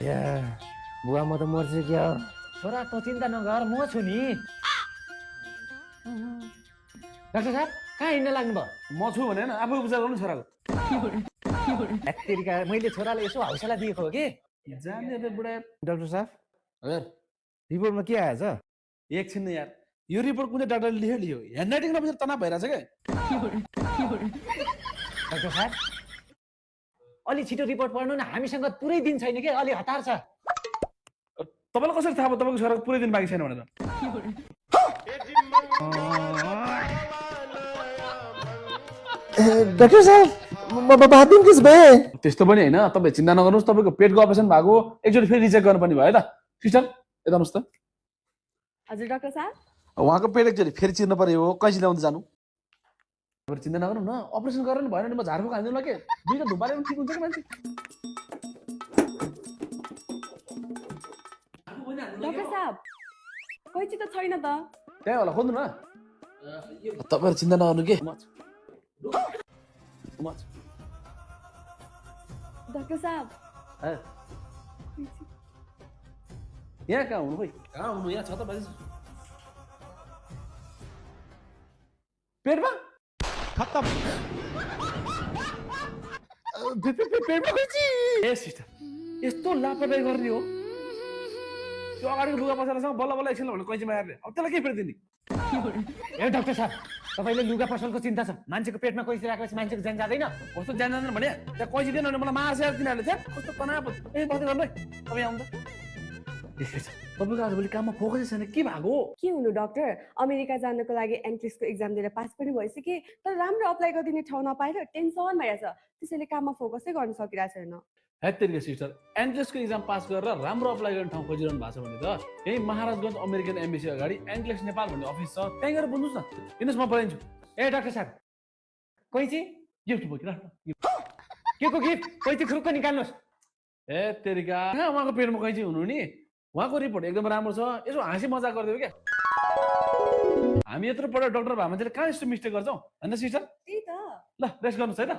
या बुवा म त मर्छु क्या छोरा त चिन्ता नगर म छु नि डाक्टर साहब कहाँ हिँड्न लाग्नु भयो म छु भने आफै उपचार गर्नु छोराको तेरिका मैले छोरालाई यसो हौसला दिएको हो कि जाने त बुढा डाक्टर साहब हजुर रिपोर्टमा के आएछ एकछिन न यार यो रिपोर्ट कुन चाहिँ डाक्टरले लियो ह्यान्ड राइटिङ नबुझेर तनाव भइरहेछ क्या डाक्टर साहब अलि छिटो रिपोर्ट पढ्नु न हामीसँग पुरै दिन छैन कि अलि हतार छ तपाईँलाई कसरी थाहा भयो तपाईँको छोराको पुरै दिन बाँकी छैन भनेर डाक्टर साहब बात दिन किस भए त्यस्तो पनि होइन तपाईँ चिन्ता नगर्नुहोस् तपाईँको पेटको अपरेसन भएको एकचोटि फेरि रिचेक गर्नुपर्ने भयो है त सिस्टर यता आउनुहोस् त हजुर डाक्टर साहब उहाँको पेट एकचोटि फेरि चिर्नु पर्यो हो कैँची ल्याउँदै जानु तपाईँ चिन्ता नगर्नु न अपरेसन गरेर भएन भने म झारफुक हालिदिनु ल के दुईवटा धुपाले ठिक हुन्छ कि मान्छे डाक्टर साहब कैची त छैन त त्यहाँ होला खोज्नु न तपाईँहरू चिन्ता नगर्नु के डाक्टर साहब यहाँ कहाँ हुनु खोइ कहाँ हुनु यहाँ छ त बाजे पेटमा खत्तम पेटमा कैँची ए सिस्टर यस्तो लापरवाही गर्ने हो त्यो अगाडिको लुगा पसलसँग बल्ल बल्ल एकछिन भने कैँची मार्ने अब त्यसलाई के फेरिदिने ए डाक्टर साहब तपाईँले लुगा पसलको चिन्ता छ मान्छेको पेटमा कैँची राखेपछि मान्छेको ज्यान जाँदैन कस्तो जान जाँदैन भने त्यहाँ कैँची दिएन भने मलाई मार्छ यार तिनीहरूले त्यहाँ कस्तो तनाव ए बस्दै गर्नु है तपाईँ आउनु त तपाईँको आजभोलि काममा फोकसै छैन के भएको के हुनु डाक्टर अमेरिका जानको लागि एन्ट्रेन्सको एक्जाम दिएर पास पनि भइसके तर राम्रो अप्लाई गरिदिने ठाउँ नपाएर टेन्सन भइरहेछ त्यसैले काममा फोकसै गर्न सकिरहेको छैन हेत्तेरिका सिस्टर एन्ट्रेन्सको एक्जाम पास गरेर राम्रो अप्लाई गर्ने ठाउँ खोजिरहनु भएको छ भने त यही महाराजगञ्ज अमेरिकन एम्बेसी अगाडि एन्ट्रेक्स नेपाल भन्ने अफिस छ त्यहीँ गएर बुझ्नुहोस् न किनस् म पठाइदिन्छु ए डाक्टर साहब कैँची गिफ्ट बोकिरा के को गिफ्ट कैँची खुरुक्क निकाल्नुहोस् ए तेरिका कहाँ उहाँको पेटमा कैँची हुनु नि उहाँको रिपोर्ट एकदम राम्रो छ यसो हाँसी मजाक गरिदियो क्या हामी यत्रो पढेर डक्टर भए मान्छेले कहाँ यस्तो मिस्टेक गर्छौँ होइन सिस्टर त्यही त ल रेस्ट गर्नुहोस् है त